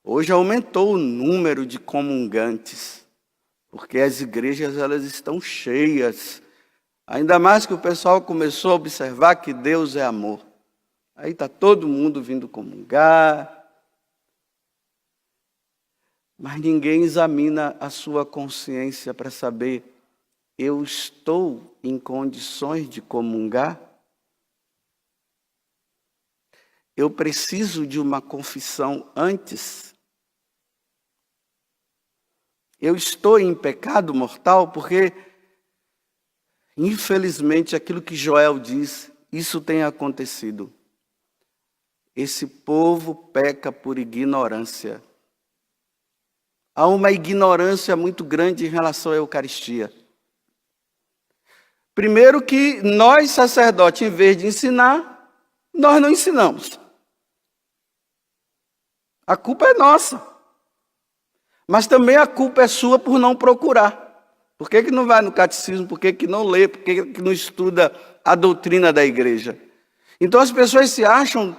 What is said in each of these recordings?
Hoje aumentou o número de comungantes, porque as igrejas elas estão cheias. Ainda mais que o pessoal começou a observar que Deus é amor. Aí está todo mundo vindo comungar. Mas ninguém examina a sua consciência para saber, eu estou em condições de comungar? Eu preciso de uma confissão antes? Eu estou em pecado mortal? Porque, infelizmente, aquilo que Joel diz, isso tem acontecido. Esse povo peca por ignorância. Há uma ignorância muito grande em relação à Eucaristia. Primeiro que nós, sacerdotes, em vez de ensinar, nós não ensinamos. A culpa é nossa. Mas também a culpa é sua por não procurar. Por que não vai no catecismo? Por que não lê? Por que não estuda a doutrina da igreja? Então as pessoas se acham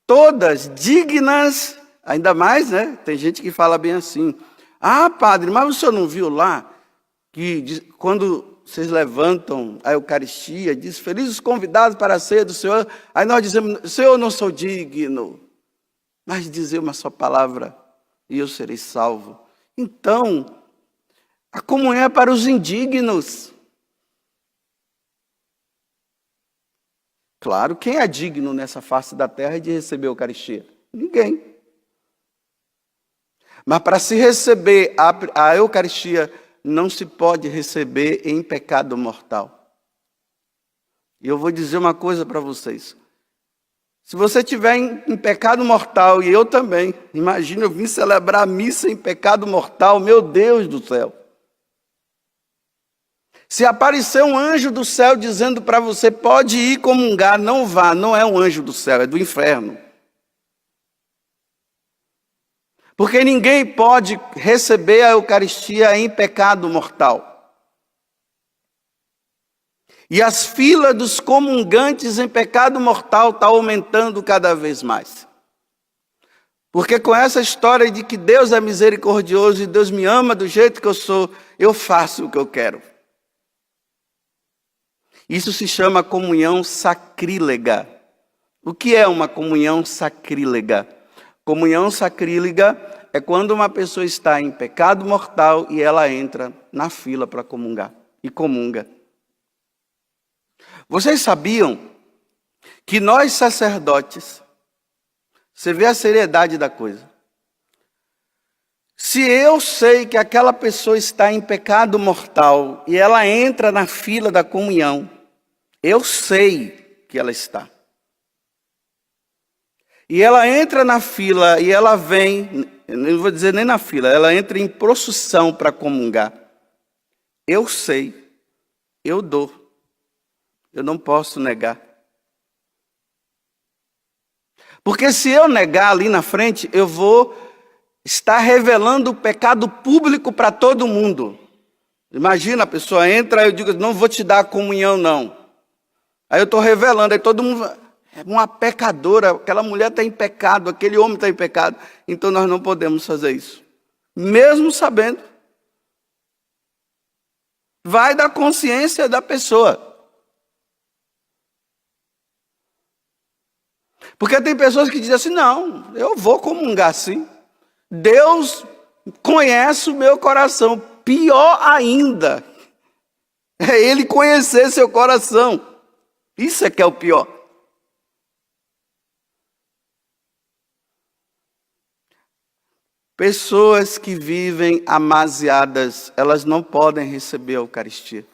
todas dignas, ainda mais, né? Tem gente que fala bem assim. Ah, padre, mas o senhor não viu lá que quando vocês levantam a Eucaristia, diz, felizes os convidados para a ceia do Senhor. Aí nós dizemos, Senhor, eu não sou digno, mas dizer uma só palavra e eu serei salvo. Então, a comunhão é para os indignos. Claro, quem é digno nessa face da terra de receber a Eucaristia? Ninguém. Mas para se receber a Eucaristia, não se pode receber em pecado mortal. E eu vou dizer uma coisa para vocês. Se você estiver em pecado mortal, e eu também, imagina eu vim celebrar a missa em pecado mortal, meu Deus do céu. Se aparecer um anjo do céu dizendo para você, pode ir comungar, não vá, não é um anjo do céu, é do inferno. Porque ninguém pode receber a Eucaristia em pecado mortal. E as filas dos comungantes em pecado mortal estão aumentando cada vez mais. Porque com essa história de que Deus é misericordioso e Deus me ama do jeito que eu sou, eu faço o que eu quero. Isso se chama comunhão sacrílega. O que é uma comunhão sacrílega? Comunhão sacrílega é quando uma pessoa está em pecado mortal e ela entra na fila para comungar e comunga. Vocês sabiam que nós sacerdotes, você vê a seriedade da coisa. Se eu sei que aquela pessoa está em pecado mortal e ela entra na fila da comunhão, eu sei que ela está. E ela entra na fila e ela vem, não vou dizer nem na fila, ela entra em procissão para comungar. Eu sei, eu dou, eu não posso negar. Porque se eu negar ali na frente, eu vou estar revelando o pecado público para todo mundo. Imagina, a pessoa entra e eu digo, não vou te dar a comunhão não. Aí eu estou revelando, aí todo mundo... É uma pecadora, aquela mulher está em pecado, aquele homem está em pecado. Então nós não podemos fazer isso. Mesmo sabendo. Vai da consciência da pessoa. Porque tem pessoas que dizem assim, não, eu vou comungar sim. Deus conhece o meu coração. Pior ainda, é Ele conhecer seu coração. Isso é que é o pior. Pessoas que vivem amaziadas, elas não podem receber a Eucaristia.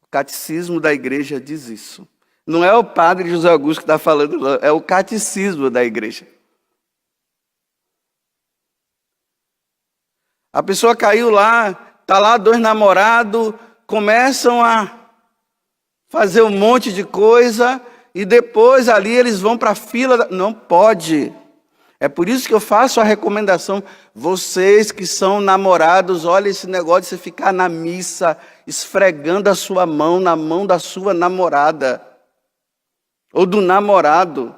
O catecismo da igreja diz isso. Não é o padre José Augusto que está falando, não, é o catecismo da igreja. A pessoa caiu lá, está lá dois namorados, começam a fazer um monte de coisa e depois ali eles vão para a fila. Não pode. É por isso que eu faço a recomendação, vocês que são namorados, olha esse negócio de você ficar na missa, esfregando a sua mão na mão da sua namorada, ou do namorado.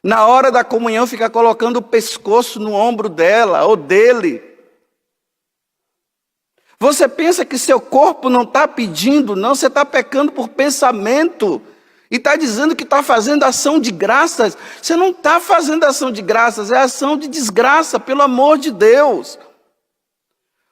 Na hora da comunhão fica colocando o pescoço no ombro dela ou dele. Você pensa que seu corpo não está pedindo, não, você está pecando por pensamento. E está dizendo que está fazendo ação de graças. Você não está fazendo ação de graças, é ação de desgraça, pelo amor de Deus.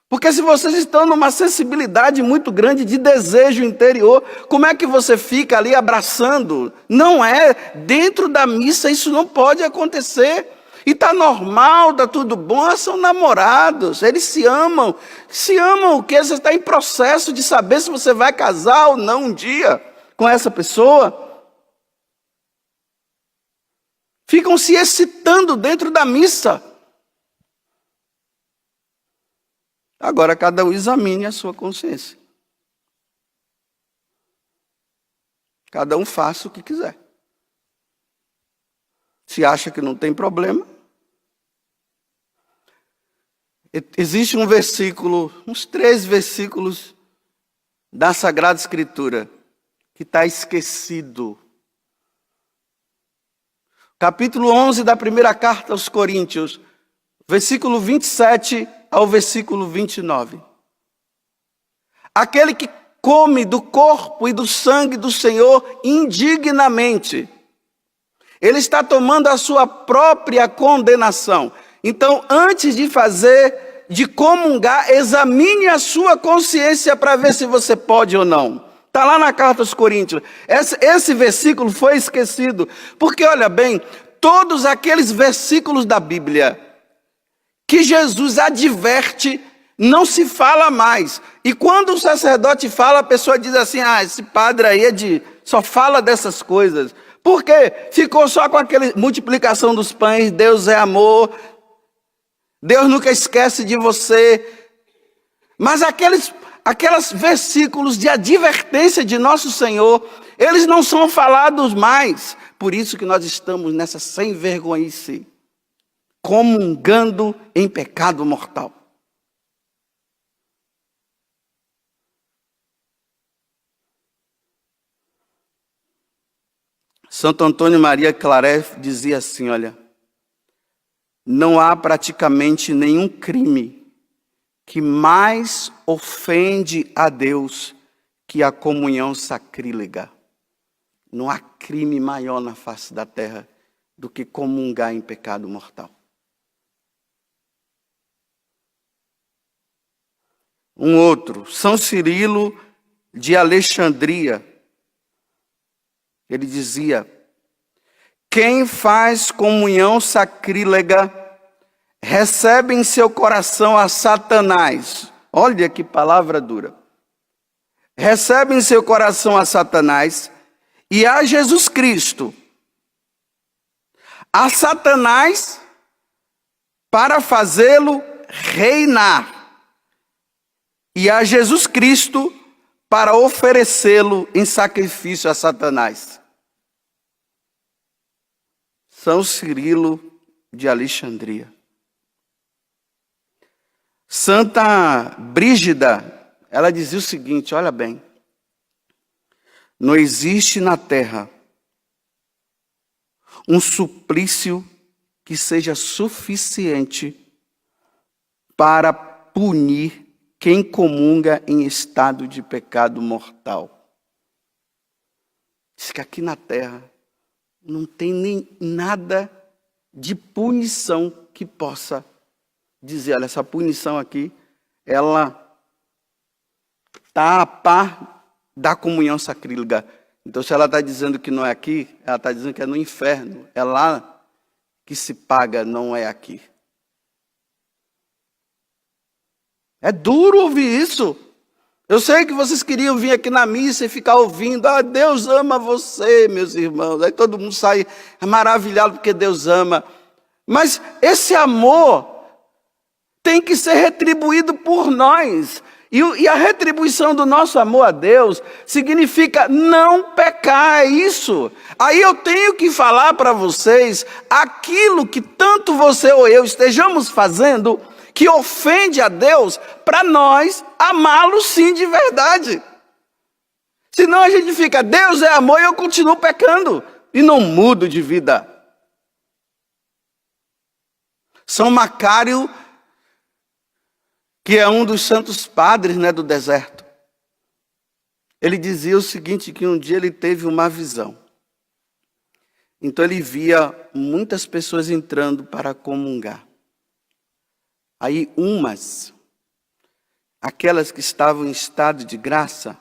Porque se vocês estão numa sensibilidade muito grande de desejo interior, como é que você fica ali abraçando? Não é, dentro da missa isso não pode acontecer. E está normal, está tudo bom, são namorados, eles se amam. Se amam o quê? Você está em processo de saber se você vai casar ou não um dia com essa pessoa. Ficam se excitando dentro da missa. Agora cada um examine a sua consciência. Cada um faça o que quiser. Se acha que não tem problema. Existe um versículo, uns 3 versículos da Sagrada Escritura que está esquecido. Capítulo 11 da primeira carta aos Coríntios, versículo 27 ao versículo 29. Aquele que come do corpo e do sangue do Senhor indignamente, ele está tomando a sua própria condenação. Então, antes de comungar, examine a sua consciência para ver se você pode ou não. Está lá na carta aos Coríntios. Esse versículo foi esquecido. Porque, olha bem, todos aqueles versículos da Bíblia que Jesus adverte, não se fala mais. E quando o sacerdote fala, a pessoa diz assim, esse padre aí só fala dessas coisas. Por quê? Ficou só com aquela multiplicação dos pães, Deus é amor, Deus nunca esquece de você. Mas aqueles versículos de advertência de nosso Senhor, eles não são falados mais. Por isso que nós estamos nessa sem vergonhice, comungando em pecado mortal. Santo Antônio Maria Claret dizia assim, olha, não há praticamente nenhum crime que mais ofende a Deus que a comunhão sacrílega. Não há crime maior na face da terra do que comungar em pecado mortal. Um outro, São Cirilo de Alexandria, ele dizia, quem faz comunhão sacrílega recebe em seu coração a Satanás. Olha que palavra dura. Recebe em seu coração a Satanás e a Jesus Cristo. A Satanás para fazê-lo reinar. E a Jesus Cristo para oferecê-lo em sacrifício a Satanás. São Cirilo de Alexandria. Santa Brígida, ela dizia o seguinte, olha bem, não existe na terra um suplício que seja suficiente para punir quem comunga em estado de pecado mortal. Diz que aqui na terra não tem nem nada de punição que possa dizer, olha, essa punição aqui, ela está a par da comunhão sacrílega. Então, se ela está dizendo que não é aqui, ela está dizendo que é no inferno. É lá que se paga, não é aqui. É duro ouvir isso. Eu sei que vocês queriam vir aqui na missa e ficar ouvindo, Deus ama você, meus irmãos. Aí todo mundo sai maravilhado porque Deus ama. Mas esse amor tem que ser retribuído por nós. E a retribuição do nosso amor a Deus significa não pecar, é isso. Aí eu tenho que falar para vocês aquilo que tanto você ou eu estejamos fazendo que ofende a Deus, para nós amá-lo sim de verdade. Senão a gente fica, Deus é amor e eu continuo pecando e não mudo de vida. São Macário, que é um dos santos padres, do deserto, ele dizia o seguinte, que um dia ele teve uma visão. Então ele via muitas pessoas entrando para comungar. Aí aquelas que estavam em estado de graça,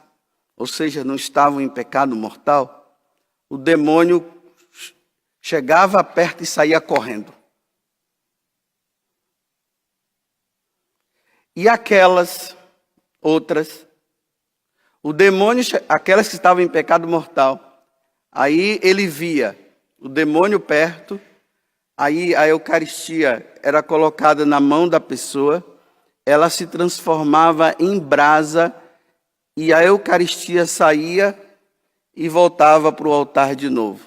ou seja, não estavam em pecado mortal, o demônio chegava perto e saía correndo. E aquelas outras, o demônio, aquelas que estavam em pecado mortal, aí ele via o demônio perto, aí a Eucaristia era colocada na mão da pessoa, ela se transformava em brasa e a Eucaristia saía e voltava para o altar de novo.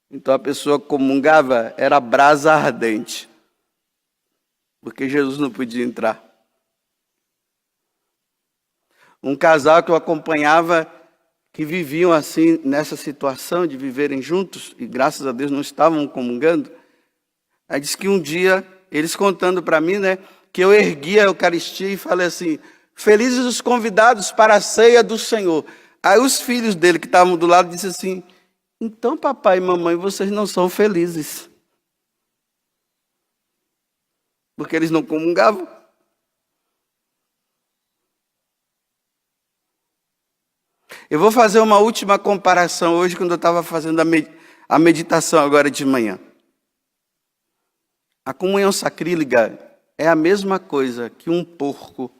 Então a pessoa comungava, era brasa ardente, porque Jesus não podia entrar. Um casal que eu acompanhava, que viviam assim, nessa situação de viverem juntos, e graças a Deus não estavam comungando, aí disse que um dia, eles contando para mim, que eu ergui a Eucaristia e falei assim, felizes os convidados para a ceia do Senhor. Aí os filhos dele que estavam do lado disseram assim, então papai e mamãe, vocês não são felizes. Porque eles não comungavam. Eu vou fazer uma última comparação hoje, quando eu estava fazendo a meditação agora de manhã. A comunhão sacrílega é a mesma coisa que um porco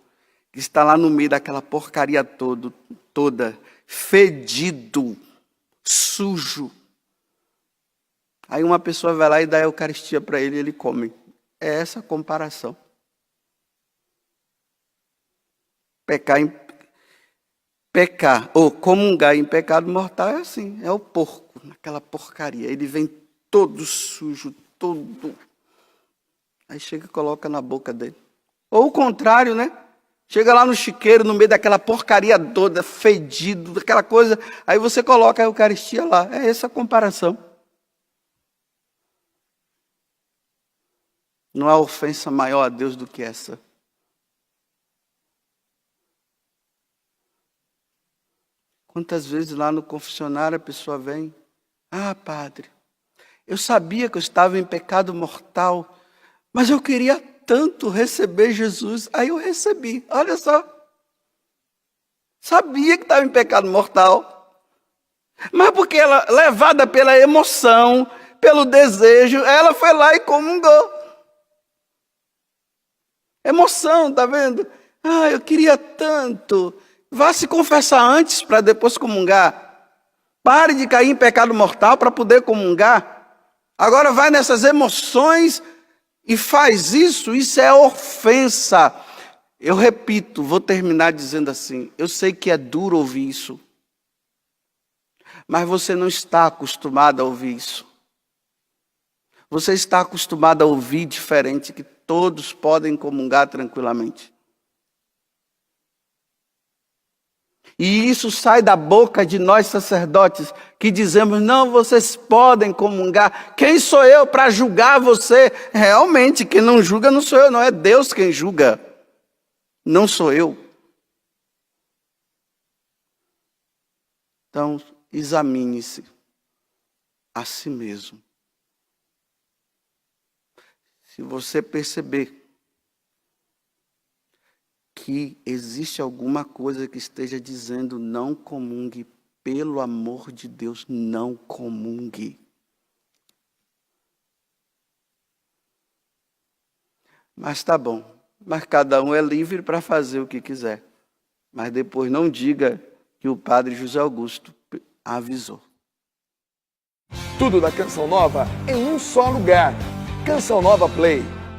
que está lá no meio daquela porcaria toda, fedido, sujo. Aí uma pessoa vai lá e dá a Eucaristia para ele e ele come. É essa a comparação. Pecar ou comungar em pecado mortal é assim, é o porco, naquela porcaria. Ele vem todo sujo, todo. Aí chega e coloca na boca dele. Ou o contrário, Chega lá no chiqueiro, no meio daquela porcaria toda, fedido, aquela coisa. Aí você coloca a Eucaristia lá. É essa a comparação. Não há ofensa maior a Deus do que essa. Quantas vezes lá no confessionário a pessoa vem, padre, eu sabia que eu estava em pecado mortal, mas eu queria tanto receber Jesus, aí eu recebi, olha só. Sabia que estava em pecado mortal, mas porque ela, levada pela emoção, pelo desejo, ela foi lá e comungou. Emoção, tá vendo? Eu queria tanto. Vá se confessar antes para depois comungar. Pare de cair em pecado mortal para poder comungar. Agora vai nessas emoções e faz isso é ofensa. Eu repito, vou terminar dizendo assim, eu sei que é duro ouvir isso, mas você não está acostumado a ouvir isso. Você está acostumado a ouvir diferente, que todos podem comungar tranquilamente. E isso sai da boca de nós sacerdotes, que dizemos, não, vocês podem comungar. Quem sou eu para julgar você? Realmente, quem não julga não sou eu, não é Deus quem julga. Não sou eu. Então, examine-se a si mesmo. Se você perceber que existe alguma coisa que esteja dizendo não comungue, pelo amor de Deus, não comungue. Mas tá bom, mas cada um é livre para fazer o que quiser. Mas depois não diga que o padre José Augusto avisou. Tudo da Canção Nova em um só lugar. Canção Nova Play.